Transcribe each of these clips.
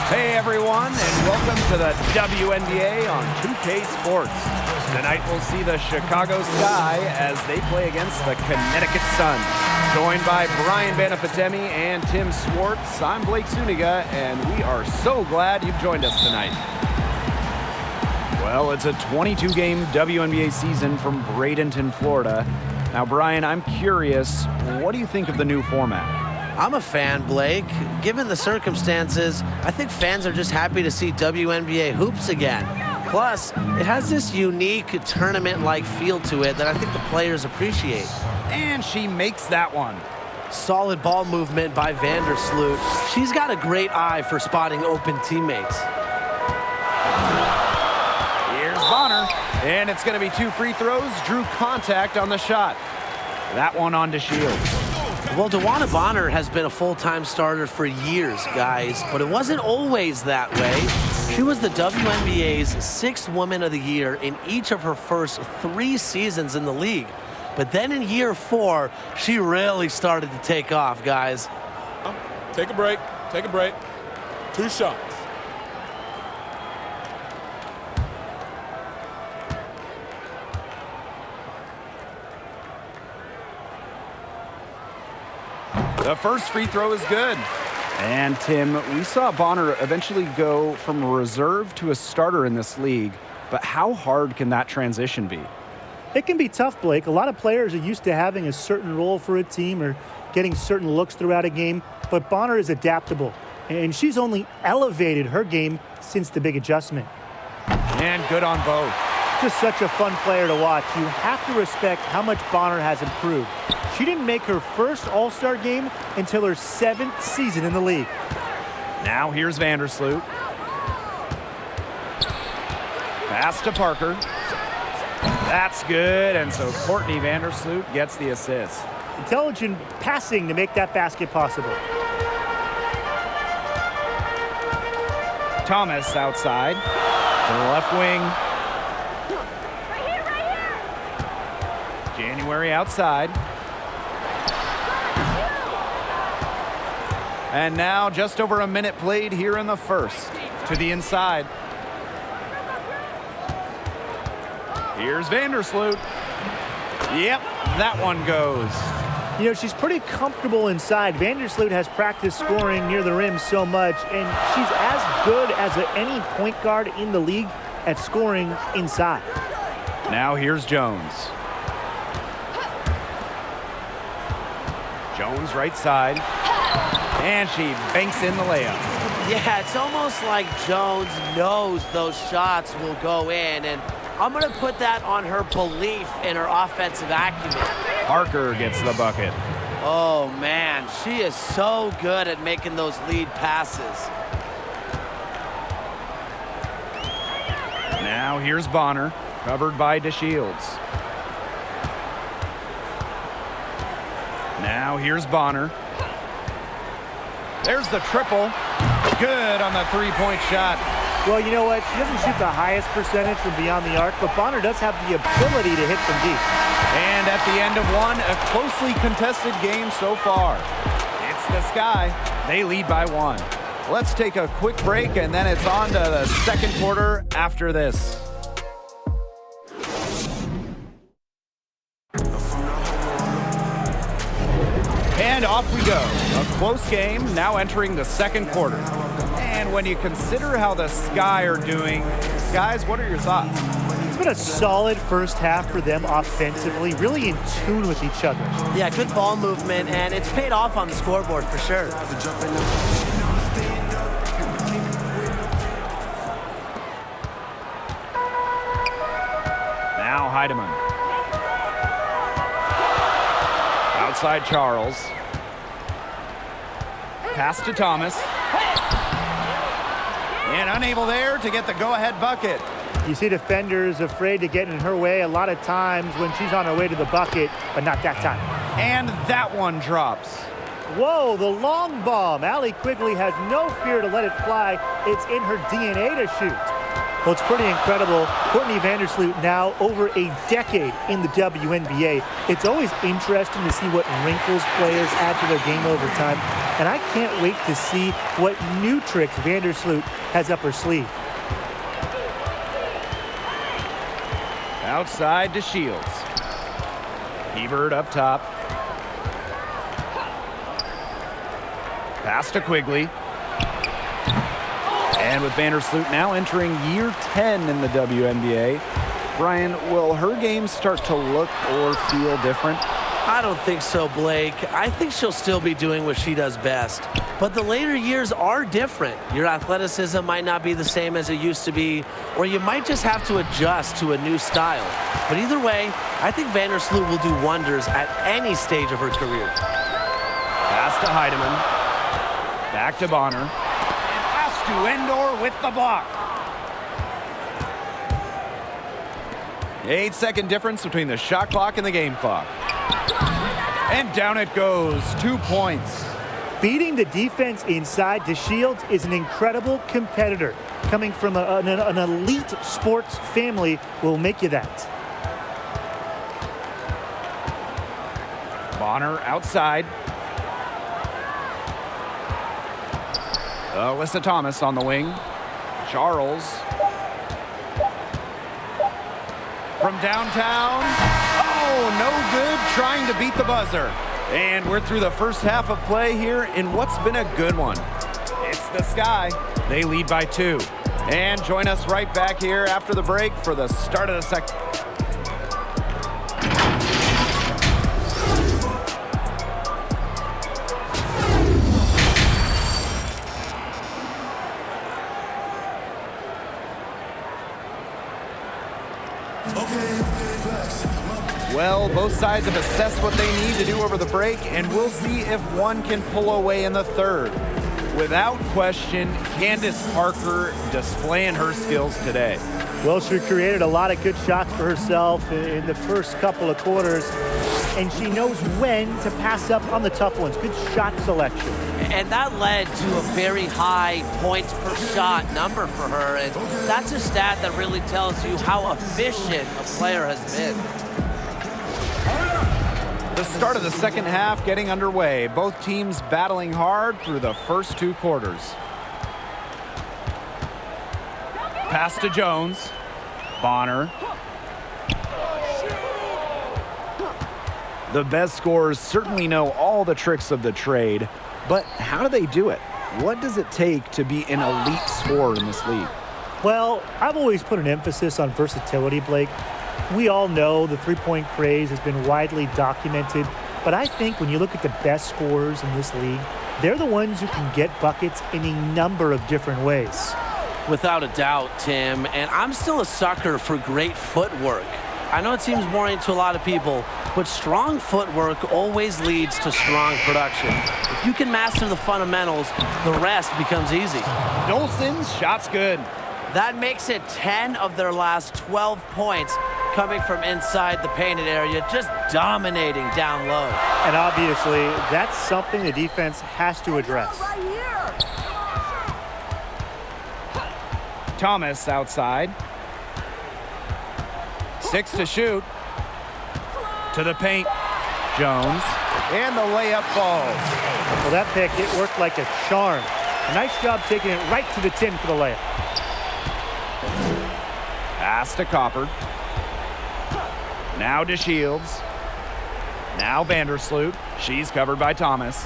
Hey everyone, and welcome to the WNBA on 2K Sports. Tonight we'll see the Chicago Sky as they play against the Connecticut Sun. Joined by Brian Banafitemi and Tim Swartz, I'm Blake Suniga, and we are so glad you've joined us tonight. Well, it's a 22-game WNBA season from Bradenton, Florida. Now, Brian, I'm curious, what do you think of the new format? I'm a fan, Blake. Given the circumstances, I think fans are just happy to see WNBA hoops again. Plus, it has this unique tournament-like feel to it that I think the players appreciate. And she makes that one. Solid ball movement by Vandersloot. She's got a great eye for spotting open teammates. Here's Bonner, and it's going to be 2 free throws. Drew contact on the shot. That one on DeShields. Well, DeWanna Bonner has been a full-time starter for years, guys, but it wasn't always that way. She was the WNBA's 6th Woman of the Year in each of her first 3 seasons in the league. But then in year 4, she really started to take off, guys. Take a break. Take a break. 2 shots. The first free throw is good. And Tim, we saw Bonner eventually go from a reserve to a starter in this league, but how hard can that transition be? It can be tough, Blake. A lot of players are used to having a certain role for a team or getting certain looks throughout a game, but Bonner is adaptable, and she's only elevated her game since the big adjustment. And good on both. Just such a fun player to watch. You have to respect how much Bonner has improved. She didn't make her first All-Star game until her 7th season in the league. Now here's Vandersloot. Pass to Parker. That's good, and so Courtney Vandersloot gets the assist. Intelligent passing to make that basket possible. Thomas outside to the left wing. January outside. And now just over a minute played here in the first. To the inside. Here's Vandersloot. Yep, that one goes. You know, she's pretty comfortable inside. Vandersloot has practiced scoring near the rim so much, and she's as good as any point guard in the league at scoring inside. Now here's Jones. Jones right side. And she banks in the layup. Yeah, it's almost like Jones knows those shots will go in, and I'm going to put that on her belief in her offensive acumen. Parker gets the bucket. Oh, man, she is so good at making those lead passes. Now here's Bonner, covered by DeShields. Now here's Bonner. There's the triple. Good on the 3-point shot. Well, you know what? She doesn't shoot the highest percentage from beyond the arc, but Bonner does have the ability to hit from deep. And at the end of one, a closely contested game so far. It's the Sky. They lead by 1. Let's take a quick break, and then it's on to the second quarter after this. And off we go. A close game, now entering the second quarter. And when you consider how the Sky are doing, guys, what are your thoughts? It's been a solid first half for them offensively, really in tune with each other. Yeah, good ball movement, and it's paid off on the scoreboard for sure. Now Heidemann. Outside Charles. Pass to Thomas. And unable there to get the go-ahead bucket. You see defenders afraid to get in her way a lot of times when she's on her way to the bucket, but not that time. And that one drops. Whoa, the long bomb. Allie Quigley has no fear to let it fly. It's in her DNA to shoot. Well, it's pretty incredible. Courtney Vandersloot now over a decade in the WNBA. It's always interesting to see what wrinkles players add to their game over time. And I can't wait to see what new tricks Vandersloot has up her sleeve. Outside to Shields. Hebert up top. Pass to Quigley. And with Vandersloot now entering year 10 in the WNBA, Brian, will her game start to look or feel different? I don't think so, Blake. I think she'll still be doing what she does best. But the later years are different. Your athleticism might not be the same as it used to be, or you might just have to adjust to a new style. But either way, I think Vandersloot will do wonders at any stage of her career. Pass to Heidemann. Back to Bonner. And pass to Endor with the block. 8-second difference between the shot clock and the game clock. And down it goes. 2 points. Beating the defense inside DeShields is an incredible competitor. Coming from an elite sports family will make you that. Bonner outside. Alyssa Thomas on the wing. Charles. From downtown. Oh, no good, trying to beat the buzzer. And we're through the first half of play here in what's been a good one. It's the Sky. They lead by 2. And join us right back here after the break for the start of the second. Well, both sides have assessed what they need to do over the break, and we'll see if one can pull away in the third. Without question, Candace Parker displaying her skills today. Well, she created a lot of good shots for herself in the first couple of quarters, and she knows when to pass up on the tough ones. Good shot selection. And that led to a very high points per shot number for her, and that's a stat that really tells you how efficient a player has been. The start of the second half getting underway. Both teams battling hard through the first 2 quarters. Pass to Jones. Bonner. The best scorers certainly know all the tricks of the trade, but how do they do it? What does it take to be an elite scorer in this league? Well, I've always put an emphasis on versatility, Blake. We all know the three-point craze has been widely documented, but I think when you look at the best scorers in this league, they're the ones who can get buckets in a number of different ways. Without a doubt, Tim, and I'm still a sucker for great footwork. I know it seems boring to a lot of people, but strong footwork always leads to strong production. If you can master the fundamentals, the rest becomes easy. Dolson's shot's good. That makes it 10 of their last 12 points coming from inside the painted area, just dominating down low. And obviously, that's something the defense has to address. Thomas outside. 6 to shoot. To the paint. Jones. And the layup falls. Well, that pick, it worked like a charm. A nice job taking it right to the tin for the layup. Pass to Copper. Now to Shields. Now Vandersloot. She's covered by Thomas.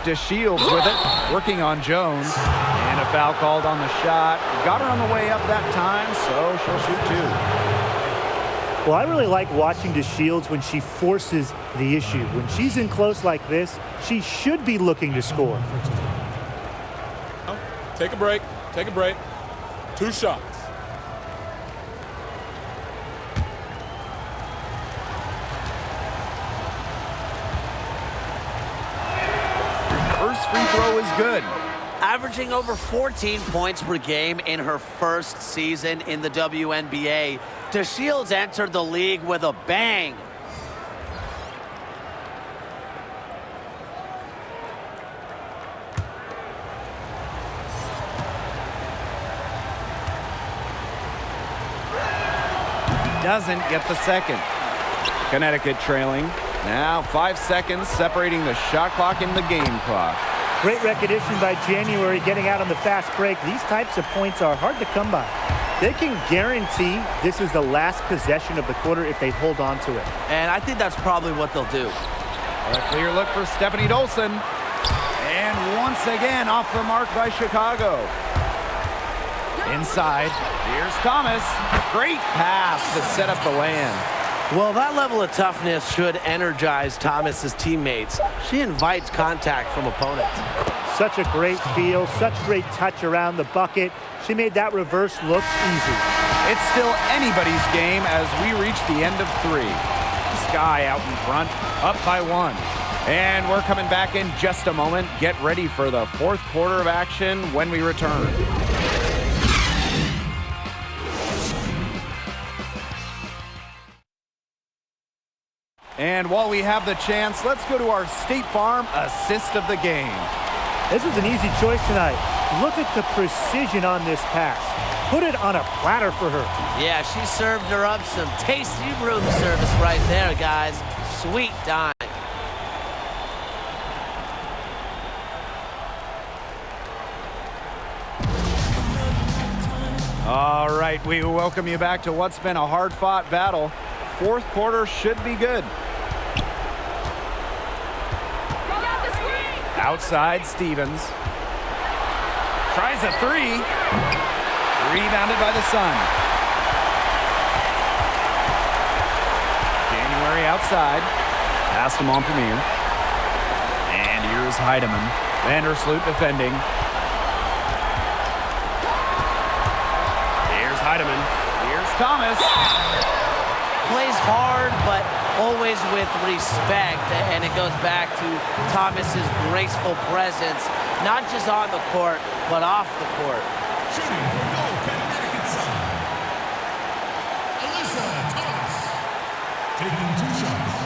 To Shields with it. Working on Jones. And a foul called on the shot. Got her on the way up that time, so she'll shoot 2. Well, I really like watching DeShields when she forces the issue. When she's in close like this, she should be looking to score. Take a break. Take a break. 2 shots. First free throw is good. Averaging over 14 points per game in her first season in the WNBA, DeShields entered the league with a bang. doesn't get the second. Connecticut trailing. Now 5 seconds separating the shot clock and the game clock. Great recognition by January getting out on the fast break. These types of points are hard to come by. They can guarantee this is the last possession of the quarter if they hold on to it. And I think that's probably what they'll do. A clear look for Stephanie Dolson. And once again off the mark by Chicago. Inside, here's Thomas. Great pass to set up the land. Well, that level of toughness should energize Thomas's teammates. She invites contact from opponents. Such a great feel, such great touch around the bucket. She made that reverse look easy. It's still anybody's game as we reach the end of 3. Sky out in front, up by 1. And we're coming back in just a moment. Get ready for the 4th quarter of action when we return. And while we have the chance, let's go to our State Farm assist of the game. This was an easy choice tonight. Look at the precision on this pass. Put it on a platter for her. Yeah, she served her up some tasty room service right there, guys. Sweet dime. All right, we welcome you back to what's been a hard-fought battle. 4th quarter should be good. Outside, Stevens. Tries a 3. Rebounded by the Sun. January outside. Passed him on Premier. And here's Heidemann. Vandersloot defending. Here's Heidemann. Here's Thomas. Plays hard, but always with respect, and it goes back to Thomas's graceful presence, not just on the court, but off the court. Shooting for goal, Connecticut Sun. Alyssa Thomas, taking 2 shots.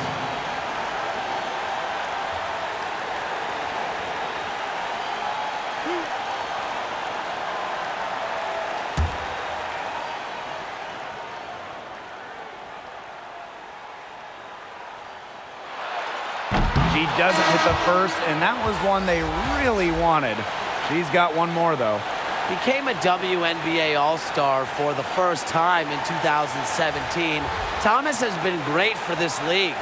She doesn't hit the first, and that was one they really wanted. She's got one more, though. Became a WNBA All-Star for the first time in 2017. Thomas has been great for this league.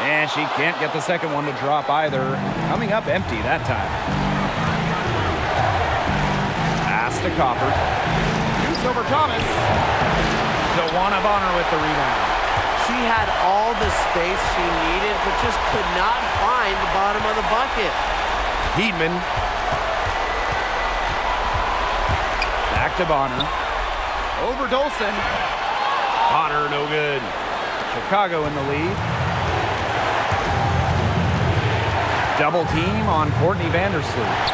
And she can't get the second one to drop either. Coming up empty that time. Pass to Copper. Shoots over Thomas. DeWanna Bonner with the rebound. She had all the space she needed, but just could not find the bottom of the bucket. Heedman. Back to Bonner. Over Dolson. Bonner no good. Chicago in the lead. Double team on Courtney Vandersloot.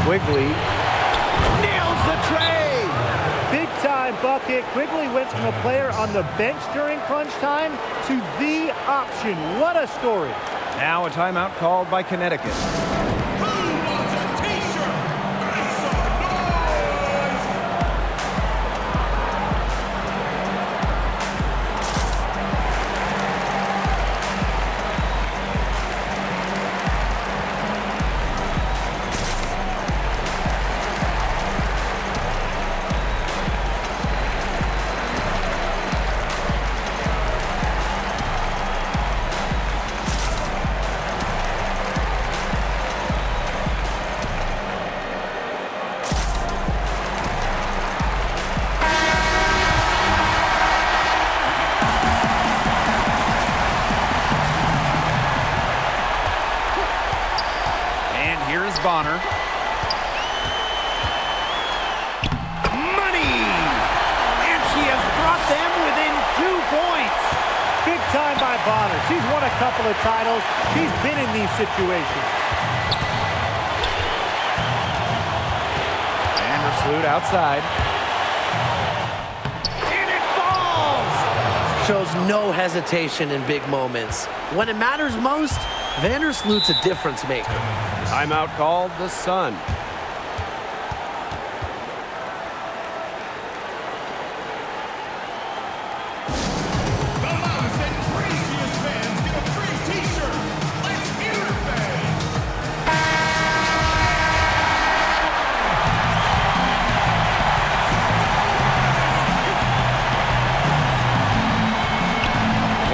Quigley nails the tray. Big time bucket. Quigley went from a player on the bench during crunch time to the option. What a story. Now a timeout called by Connecticut. Who wants a t-shirt? Make some noise! Bonner. Money! And she has brought them within 2 points. Big time by Bonner. She's won a couple of titles. She's been in these situations. Vandersloot outside. And it falls! Shows no hesitation in big moments. When it matters most, Vandersloot's a difference maker. Timeout called the Sun. The loudest and craziest fans get a free t-shirt. Let's hear it, fans.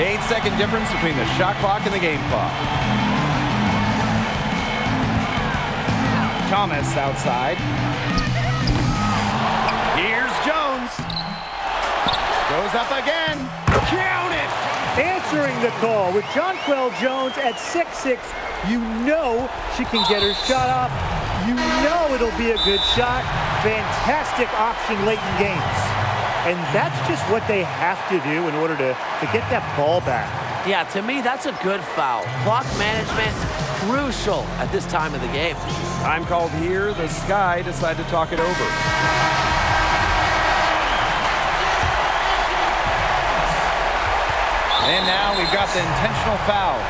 8-second difference between the shot clock and the game clock. Thomas outside. Here's Jones. Goes up again. Count it! Answering the call with Jonquel Jones at 6'6", you know she can get her shot off. You know it'll be a good shot. Fantastic option late in games. And that's just what they have to do in order to get that ball back. Yeah, to me, that's a good foul. Clock management, crucial at this time of the game. Time called here. The Sky decide to talk it over. And now we've got the intentional foul.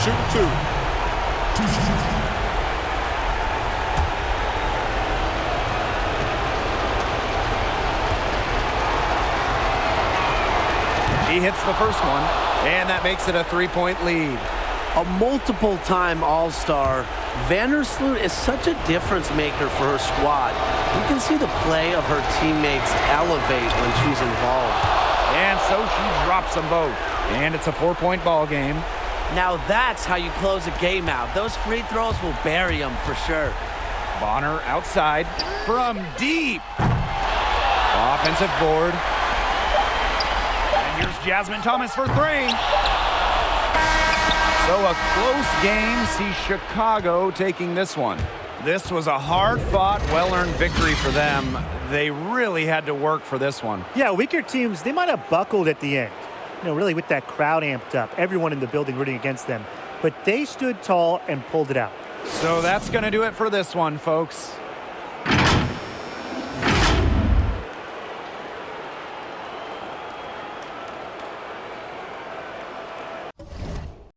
Shoot two. He hits the first one, and that makes it a 3-point lead. A multiple-time All-Star, Vandersloot is such a difference maker for her squad. You can see the play of her teammates elevate when she's involved. And so she drops them both. And it's a 4-point ball game. Now that's how you close a game out. Those free throws will bury them for sure. Bonner outside from deep. Offensive board. And here's Jasmine Thomas for 3. So a close game sees Chicago taking this one. This was a hard-fought, well-earned victory for them. They really had to work for this one. Yeah, weaker teams, they might have buckled at the end. You know, really with that crowd amped up, everyone in the building rooting against them. But they stood tall and pulled it out. So that's going to do it for this one, folks.